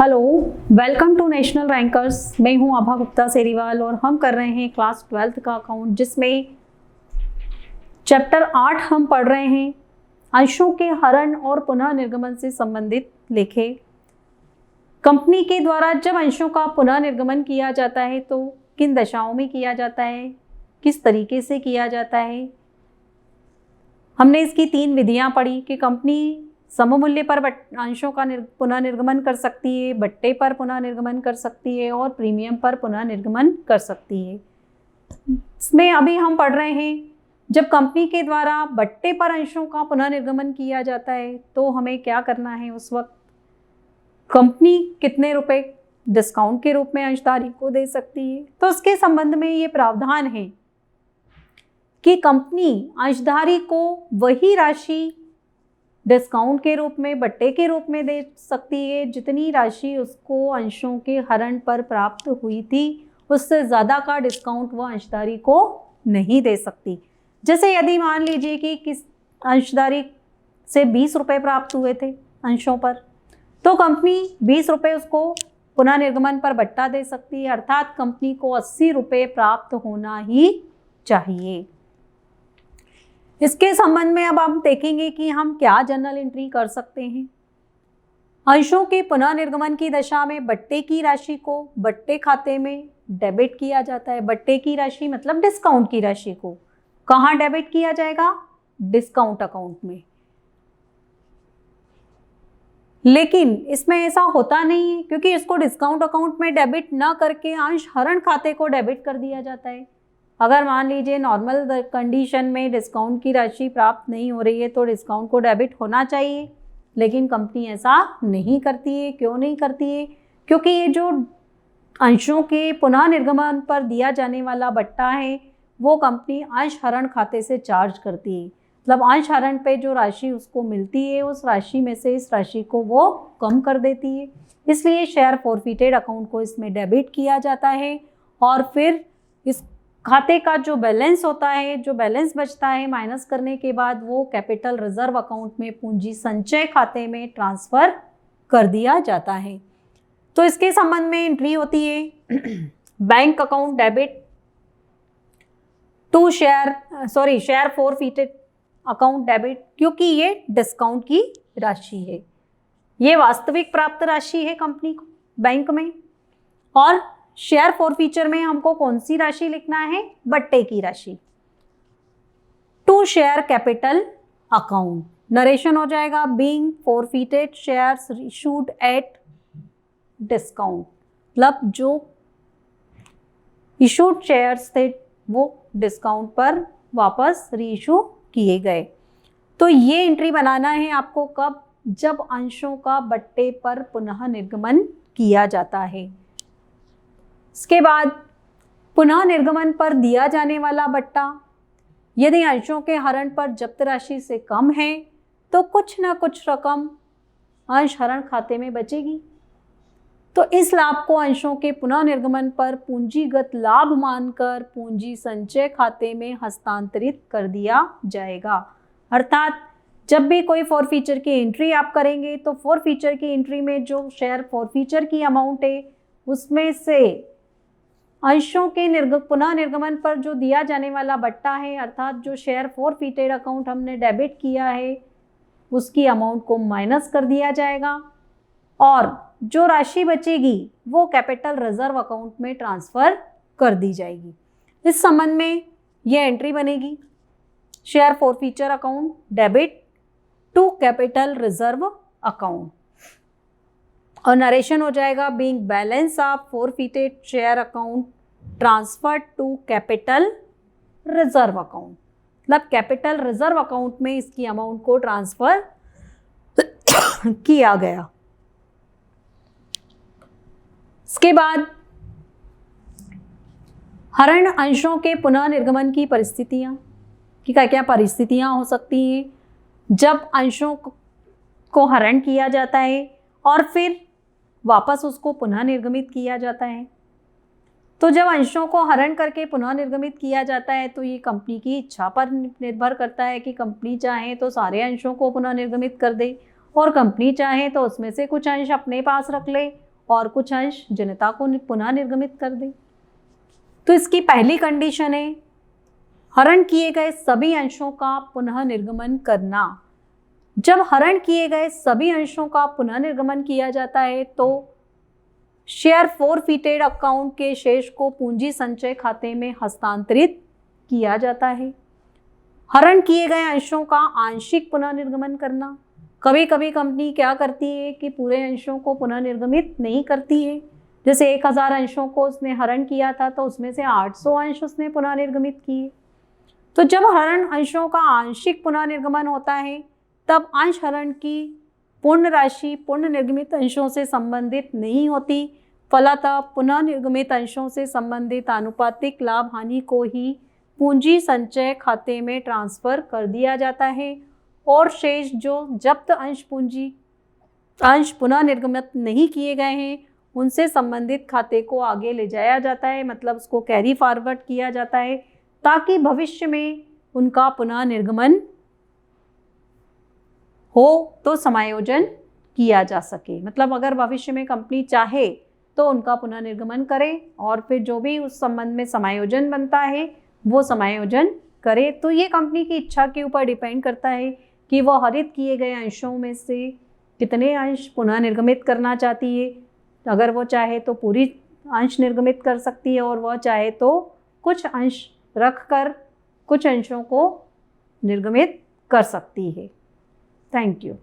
Hello, welcome to national rankers. मैं हूं आभा गुप्ता सेरीवाल और हम कर रहे हैं क्लास 12th का अकाउंट, जिसमें चैप्टर 8 हम पढ़ रहे हैं अंशों के हरण और पुनः निर्गमन से संबंधित लेखे। कंपनी के द्वारा जब अंशों का पुनः निर्गमन किया जाता है तो किन दशाओं में किया जाता है, किस तरीके से किया जाता है। हमने इसकी 3 विधियां पढ़ी कि कंपनी सममूल्य पर अंशों का पुनः निर्गमन कर सकती है, बट्टे पर पुनः निर्गमन कर सकती है और प्रीमियम पर पुनः निर्गमन कर सकती है। इसमें अभी हम पढ़ रहे हैं जब कंपनी के द्वारा बट्टे पर अंशों का पुनः निर्गमन किया जाता है तो हमें क्या करना है। उस वक्त कंपनी कितने रुपए डिस्काउंट के रूप में अंशधारी को दे सकती है, तो उसके संबंध में ये प्रावधान है कि कंपनी अंशधारी को वही राशि डिस्काउंट के रूप में, बट्टे के रूप में दे सकती है जितनी राशि उसको अंशों के हरण पर प्राप्त हुई थी। उससे ज़्यादा का डिस्काउंट वह अंशधारी को नहीं दे सकती। जैसे यदि मान लीजिए कि किस अंशधारी से 20 रुपये प्राप्त हुए थे अंशों पर, तो कंपनी 20 रुपये उसको पुनः निर्गमन पर बट्टा दे सकती है, अर्थात कंपनी को 80 रुपये प्राप्त होना ही चाहिए। इसके संबंध में अब हम देखेंगे कि हम क्या जर्नल एंट्री कर सकते हैं। अंशों के पुनः निर्गमन की दशा में बट्टे की राशि को बट्टे खाते में डेबिट किया जाता है। बट्टे की राशि मतलब डिस्काउंट की राशि को कहाँ डेबिट किया जाएगा? डिस्काउंट अकाउंट में। लेकिन इसमें ऐसा होता नहीं है, क्योंकि इसको डिस्काउंट अकाउंट में डेबिट ना करके अंश हरण खाते को डेबिट कर दिया जाता है। अगर मान लीजिए नॉर्मल कंडीशन में डिस्काउंट की राशि प्राप्त नहीं हो रही है तो डिस्काउंट को डेबिट होना चाहिए, लेकिन कंपनी ऐसा नहीं करती है। क्यों नहीं करती है? क्योंकि ये जो अंशों के पुनः निर्गमन पर दिया जाने वाला बट्टा है वो कंपनी अंश हरण खाते से चार्ज करती है। मतलब अंश हरण पे जो राशि उसको मिलती है उस राशि में से इस राशि को वो कम कर देती है। इसलिए शेयर फॉरफिटेड अकाउंट को इसमें डेबिट किया जाता है और फिर इस खाते का जो बैलेंस होता है, जो बैलेंस बचता है, माइनस करने के बाद वो कैपिटल रिजर्व अकाउंट में पूंजी संचय खाते में ट्रांसफर कर दिया जाता है। तो इसके संबंध में एंट्री होती है bank account debit to share forfeited account debit, क्योंकि ये डिस्काउंट की राशि है, ये वास्तविक प्राप्त राशि है कंपनी को बैंक में। और शेयर फॉरफीचर में हमको कौन सी राशि लिखना है? बट्टे की राशि। To share capital account narration हो जाएगा being forfeited shares issued at discount, मतलब जो इशूड शेयर्स थे वो डिस्काउंट पर वापस रीइशू किए गए। तो ये एंट्री बनाना है आपको कब? जब अंशों का बट्टे पर पुनः निर्गमन किया जाता है। इसके बाद पुनः निर्गमन पर दिया जाने वाला बट्टा यदि अंशों के हरण पर जब्त राशि से कम है तो कुछ ना कुछ रकम अंश हरण खाते में बचेगी। तो इस लाभ को अंशों के पुनः निर्गमन पर पूंजीगत लाभ मानकर पूंजी संचय खाते में हस्तांतरित कर दिया जाएगा। अर्थात जब भी कोई फॉरफीचर की एंट्री आप करेंगे तो फॉरफीचर की एंट्री में जो शेयर फॉरफीचर की अमाउंट है उसमें से अंशों के पुनः निर्गमन पर जो दिया जाने वाला बट्टा है, अर्थात जो शेयर फॉरफिटेड अकाउंट हमने डेबिट किया है उसकी अमाउंट को माइनस कर दिया जाएगा और जो राशि बचेगी वो कैपिटल रिजर्व अकाउंट में ट्रांसफर कर दी जाएगी। इस संबंध में यह एंट्री बनेगी share forfeiture account debit to capital reserve account और नरेशन हो जाएगा being balance of forfeited share account transfer to capital reserve account, मतलब कैपिटल रिजर्व अकाउंट में इसकी अमाउंट को ट्रांसफर किया गया। इसके बाद हरण अंशों के पुनः निर्गमन की परिस्थितियां कि क्या परिस्थितियां हो सकती हैं जब अंशों को हरण किया जाता है और फिर वापस उसको पुनः निर्गमित किया जाता है। तो जब अंशों को हरण करके पुनः निर्गमित किया जाता है तो ये कंपनी की इच्छा पर निर्भर करता है कि कंपनी चाहे तो सारे अंशों को पुनः निर्गमित कर दे और कंपनी चाहे तो उसमें से कुछ अंश अपने पास रख ले और कुछ अंश जनता को पुनः निर्गमित कर दे। तो इसकी पहली कंडीशन है हरण किए गए सभी अंशों का पुनः निर्गमन करना। जब हरण किए गए सभी अंशों का पुनः निर्गमन किया जाता है तो शेयर फॉरफिटेड अकाउंट के शेष को पूंजी संचय खाते में हस्तांतरित किया जाता है। हरण किए गए अंशों का आंशिक पुनः निर्गमन करना। कभी कभी कंपनी क्या करती है कि पूरे अंशों को पुनः निर्गमित नहीं करती है। जैसे 1000 अंशों को उसने हरण किया था तो उसमें से 800 अंश उसने पुनः निर्गमित किए। तो जब हरण अंशों का आंशिक पुनः निर्गमन होता है तब अंश हरण की पूर्ण राशि पूर्ण निर्गमित अंशों से संबंधित नहीं होती, फलतः पुनः निर्गमित अंशों से संबंधित आनुपातिक लाभ हानि को ही पूंजी संचय खाते में ट्रांसफर कर दिया जाता है और शेष जो जब्त अंश पुनः निर्गमित नहीं किए गए हैं उनसे संबंधित खाते को आगे ले जाया जाता है, मतलब उसको कैरी फॉरवर्ड किया जाता है ताकि भविष्य में उनका पुनः निर्गमन हो तो समायोजन किया जा सके। मतलब अगर भविष्य में कंपनी चाहे तो उनका पुनः निर्गमन करे और फिर जो भी उस संबंध में समायोजन बनता है वो समायोजन करे। तो ये कंपनी की इच्छा के ऊपर डिपेंड करता है कि वो हरित किए गए अंशों में से कितने अंश पुनः निर्गमित करना चाहती है। अगर वो चाहे तो पूरी अंश निर्गमित कर सकती है और वह चाहे तो कुछ अंश रखकर कुछ अंशों को निर्गमित कर सकती है। Thank you.